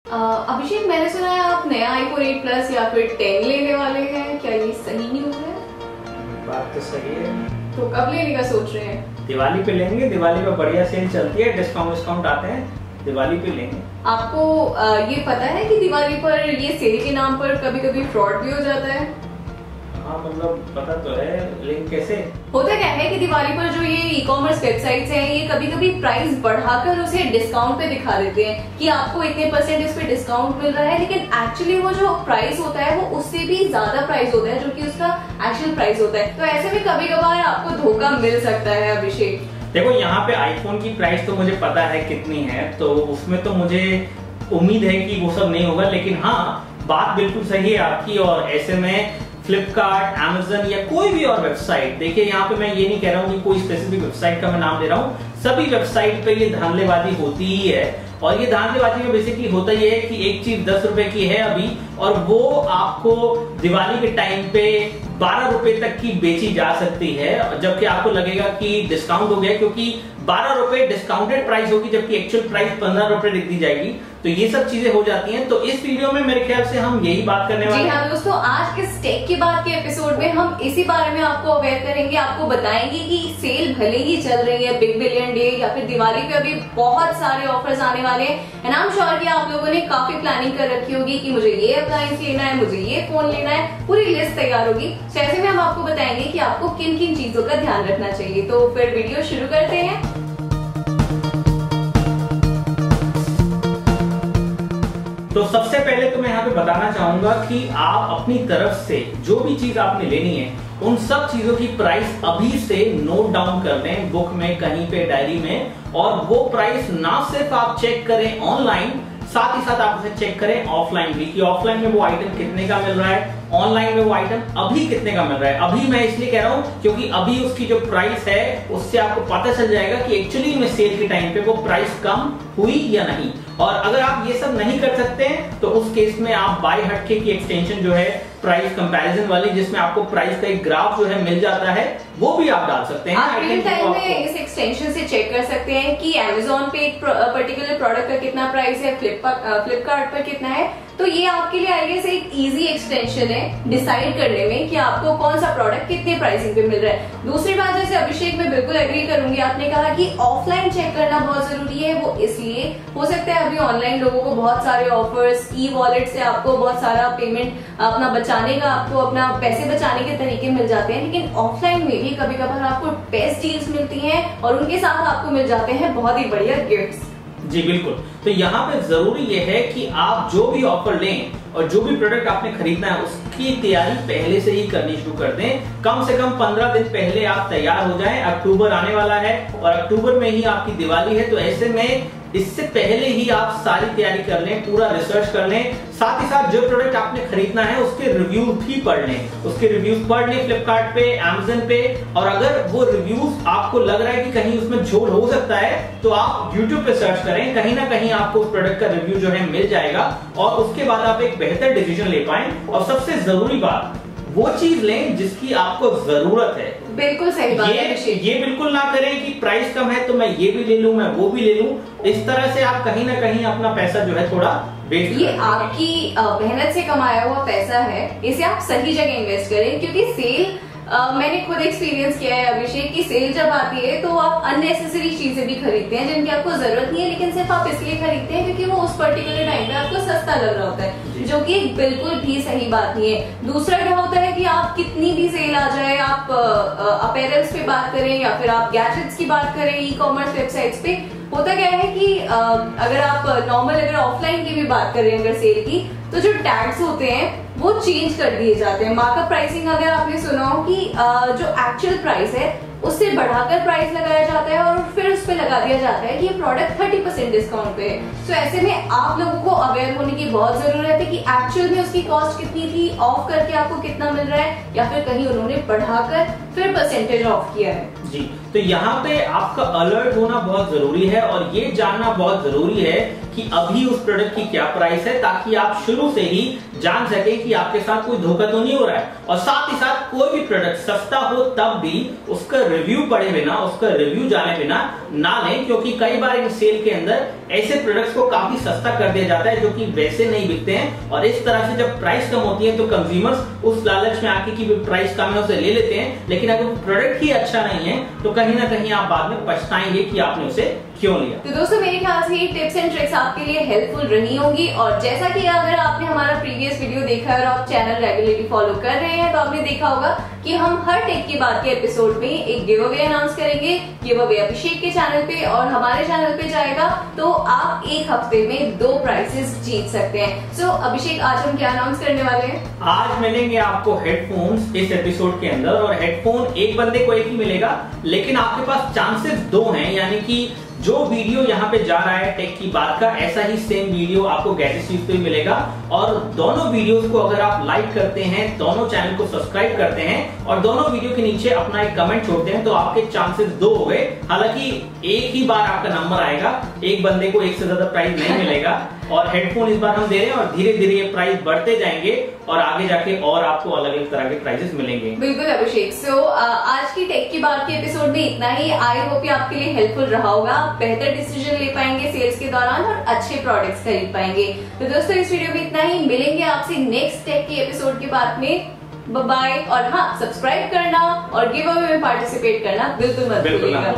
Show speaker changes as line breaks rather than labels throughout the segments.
अभिषेक, मैंने सुना है आप नया iPhone 8 Plus या फिर 10 लेने वाले हैं, क्या ये सही न्यूज़ है?
बात तो सही है।
तो कब लेने का सोच रहे हैं?
दिवाली पे लेंगे, दिवाली पे बढ़िया सेल चलती है, डिस्काउंट आते हैं, दिवाली पे लेंगे।
आपको ये पता है कि दिवाली पर ये सेल के नाम पर कभी कभी फ्रॉड भी हो जाता है?
हाँ, मतलब पता तो है, लेकिन कैसे?
होता क्या है कि दिवाली पर जो ये ई-कॉमर्स वेबसाइट्स हैं, ये कभी कभी प्राइस बढ़ाकर उसे डिस्काउंट पे दिखा देते हैं कि आपको इतने % इस पे डिस्काउंट मिल रहा है, लेकिन एक्चुअली वो जो प्राइस होता है वो उससे भी ज्यादा प्राइस होता है जो कि उसका एक्चुअल प्राइस होता है। तो ऐसे में कभी कभार आपको धोखा मिल सकता है। अभिषेक,
देखो, यहाँ पे आईफोन की प्राइस तो मुझे पता है कितनी है, तो उसमें तो मुझे उम्मीद है कि वो सब नहीं होगा, लेकिन हाँ, बात बिल्कुल सही है आपकी। और ऐसे में फ्लिपकार्ट, अमेजन या कोई भी और वेबसाइट, देखिए यहाँ पे मैं ये नहीं कह रहा हूँ कि कोई स्पेसिफिक वेबसाइट का मैं नाम दे रहा हूँ, सभी वेबसाइट पे ये धांधलेबाजी होती ही है। और ये धांधलेबाजी में बेसिकली होता ये है कि एक चीज 10 रुपए की है अभी, और वो आपको दिवाली के टाइम पे 12 रुपए तक की बेची जा सकती है, जबकि आपको लगेगा कि डिस्काउंट हो गया, क्योंकि 12 रुपए डिस्काउंटेड प्राइस होगी, जबकि एक्चुअल प्राइस 15 रुपए लिख दी जाएगी। तो ये सब चीजें हो जाती हैं। तो इस वीडियो में मेरे ख्याल से हम यही बात करने वाले हैं।
जी हाँ दोस्तों, आज इस टेक की बात के एपिसोड में हम इसी बारे में आपको अवेयर करेंगे, आपको बताएंगे कि सेल भले ही चल रही है, बिग बिलियन डे या फिर दिवाली पे अभी बहुत सारे ऑफर्स आने वाले हैं, एंड आई एम श्योर कि आप लोगों ने काफी प्लानिंग कर रखी होगी कि मुझे ये अप्लायंस लेना है, मुझे ये फोन लेना है, पूरी लिस्ट तैयार होगी। तो ऐसे में हम आपको बताएंगे कि आपको किन किन चीजों का ध्यान रखना चाहिए। तो फिर वीडियो शुरू करते हैं।
तो सबसे पहले तो मैं यहाँ पे बताना चाहूंगा कि आप अपनी तरफ से जो भी चीज आपने लेनी है, उन सब चीजों की प्राइस अभी से नोट डाउन कर लें, बुक में, कहीं पे, डायरी में। और वो प्राइस ना सिर्फ आप चेक करें ऑनलाइन, साथ ही साथ आप उसे चेक करें ऑफलाइन भी, कि ऑफलाइन में वो आइटम कितने का मिल रहा है, ऑनलाइन में वो आइटम अभी कितने का मिल रहा है। अभी मैं इसलिए कह रहा हूं क्योंकि अभी उसकी जो प्राइस है उससे आपको पता चल जाएगा कि एक्चुअली में सेल के टाइम पे वो प्राइस कम हुई या नहीं। और अगर आप ये सब नहीं कर सकते हैं तो उस केस में आप बाय हटके की एक्सटेंशन जो है प्राइस कंपैरिजन वाली, जिसमें आपको प्राइस का एक ग्राफ जो है मिल जाता है, वो भी आप डाल सकते हैं।
आप रियल टाइम में इस एक्सटेंशन से चेक कर सकते हैं कि Amazon पे एक पर्टिकुलर प्रोडक्ट का कितना प्राइस है, फ्लिपकार्ट पर कितना है। तो ये आपके लिए आई गेस एक इजी एक्सटेंशन है डिसाइड करने में कि आपको कौन सा प्रोडक्ट कितने प्राइसिंग पे मिल रहा है। दूसरी बात, जैसे अभिषेक मैं बिल्कुल एग्री करूंगी, आपने कहा कि ऑफलाइन चेक करना बहुत जरूरी है। वो इसलिए हो सकता है अभी ऑनलाइन लोगों को बहुत सारे ऑफर्स, ई वॉलेट से आपको बहुत सारा पेमेंट अपना बचाने का, आपको अपना पैसे बचाने के तरीके मिल जाते हैं, लेकिन ऑफलाइन में भी कभी कभार आपको बेस्ट डील्स मिलती हैं और उनके साथ आपको मिल जाते हैं बहुत ही बढ़िया गिफ्ट्स।
जी बिल्कुल। तो यहाँ पे जरूरी ये है कि आप जो भी ऑफर लें और जो भी प्रोडक्ट आपने खरीदना है उसकी तैयारी पहले से ही करनी शुरू कर दें। कम से कम 15 दिन पहले आप तैयार हो जाएं। अक्टूबर आने वाला है और अक्टूबर में ही आपकी दिवाली है, तो ऐसे में इससे पहले ही आप सारी तैयारी कर लें, पूरा रिसर्च कर लें। साथ ही साथ जो प्रोडक्ट आपने खरीदना है उसके रिव्यूज भी पढ़ लें, उसके रिव्यूज पढ़ लें फ्लिपकार्ट पे, अमेजन पे। और अगर वो रिव्यूज आपको लग रहा है कि कहीं उसमें झोल हो सकता है, तो आप यूट्यूब पे सर्च करें, कहीं ना कहीं आपको उस प्रोडक्ट का रिव्यू जो है मिल जाएगा, और उसके बाद आप एक बेहतर डिसीजन ले पाएं। और सबसे जरूरी बात, वो चीज लें जिसकी आपको जरूरत है।
बिल्कुल सही बात है।
ये बिल्कुल ना करें कि प्राइस कम है तो मैं ये भी ले लूं, मैं वो भी ले लूं। इस तरह से आप कहीं ना कहीं अपना पैसा जो है थोड़ा वेस्ट,
ये आपकी मेहनत से कमाया हुआ पैसा है, इसे आप सही जगह इन्वेस्ट करें। क्योंकि सेल मैंने खुद एक्सपीरियंस किया है अभिषेक की, सेल जब आती है तो आप अननेसेसरी चीजें भी खरीदते हैं जिनकी आपको जरूरत नहीं है, लेकिन सिर्फ आप इसलिए खरीदते हैं क्योंकि वो उस पर्टिकुलर टाइम पे आपको सस्ता लग रहा होता है, जो कि बिल्कुल भी सही बात नहीं है। दूसरा क्या होता है कि आप कितनी भी सेल आ जाए, आप अपैरल्स पे बात करें या फिर आप गैजेट्स की बात करें, ई कॉमर्स वेबसाइट्स पे, होता क्या है कि अगर आप नॉर्मल, अगर ऑफलाइन की भी बात करें अगर सेल की, तो जो टैग्स होते हैं वो चेंज कर दिए जाते हैं। मार्कअप प्राइसिंग, अगर आपने सुना हो कि जो एक्चुअल प्राइस है उससे बढ़ाकर प्राइस लगाया जाता है और फिर उस पर लगा दिया जाता है कि ये प्रोडक्ट 30% डिस्काउंट पे है। तो ऐसे में आप लोगों को अवेयर होने की बहुत जरूरत है कि एक्चुअल में उसकी कॉस्ट कितनी थी, ऑफ करके आपको कितना मिल रहा है, या फिर कहीं उन्होंने बढ़ाकर फिर परसेंटेज ऑफ किया है।
जी, तो यहाँ पे आपका अलर्ट होना बहुत जरूरी है और ये जानना बहुत जरूरी है कि अभी उस प्रोडक्ट की क्या प्राइस है, ताकि आप शुरू से ही जान सके कि आपके साथ कोई धोखा तो नहीं हो रहा है। और साथ ही साथ कोई भी प्रोडक्ट सस्ता हो तब भी उसका रिव्यू पढ़े बिना, उसका रिव्यू जाने बिना ना लें, क्योंकि कई बार इन सेल के अंदर ऐसे प्रोडक्ट्स को काफी सस्ता कर दिया जाता है जो कि वैसे नहीं बिकते हैं। और इस तरह से जब प्राइस कम होती है तो कंज्यूमर्स उस लालच में आके कि प्राइस कम है उसे ले लेते हैं, लेकिन अगर प्रोडक्ट ही अच्छा नहीं है तो कहीं ना कहीं आप बाद में पछताएंगे कि आपने उसे क्यों लिया।
तो दोस्तों मेरे ख्याल से ये टिप्स एंड ट्रिक्स आपके लिए हेल्पफुल रही होंगी। और जैसा कि अगर आपने हमारा प्रीवियस वीडियो देखा है और आप चैनल रेगुलरली फॉलो कर रहे हैं तो आपने देखा होगा कि हम हर टेक की बात के एपिसोड में एक गिव अवे अनाउंस करेंगे। गिव अवे अभिषेक के चैनल पे और हमारे चैनल पे जाएगा, तो आप एक हफ्ते में 2 प्राइजेस जीत सकते हैं। सो अभिषेक, आज हम क्या अनाउंस करने वाले हैं?
आज मिलेंगे आपको हेडफोन्स इस एपिसोड के अंदर, और हेडफोन एक बंदे को एक ही मिलेगा, लेकिन आपके पास चांसेस 2 हैं। यानी कि जो वीडियो यहाँ पे जा रहा है टेक की बात का, ऐसा ही सेम वीडियो आपको गैजेट्स न्यूज़ पे मिलेगा। और दोनों वीडियोस को अगर आप लाइक करते हैं, दोनों चैनल को सब्सक्राइब करते हैं और दोनों वीडियो के नीचे अपना एक कमेंट छोड़ते हैं, तो आपके चांसेस 2 हो गए। हालांकि एक ही बार आपका नंबर आएगा, एक बंदे को एक से ज्यादा प्राइज नहीं मिलेगा। और हेडफोन इस बार हम दे रहे हैं और धीरे धीरे ये प्राइस बढ़ते जाएंगे और आगे जाके और आपको अलग अलग तरह के प्राइजेस मिलेंगे।
बिल्कुल अभिषेक। सो आज की टेक की बात के एपिसोड में इतना ही। आई होप ये आपके लिए हेल्पफुल रहा होगा। आप बेहतर डिसीजन ले पाएंगे सेल्स के दौरान और अच्छे प्रोडक्ट्स खरीद पाएंगे। तो दोस्तों इस वीडियो में इतना ही। मिलेंगे आपसे नेक्स्ट टेक के एपिसोड के बाद में। बाय। और हाँ, सब्सक्राइब करना और गिव अवे में पार्टिसिपेट करना बिल्कुल मत भूलिएगा।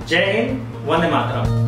जय हिंद, वंदे मातरम।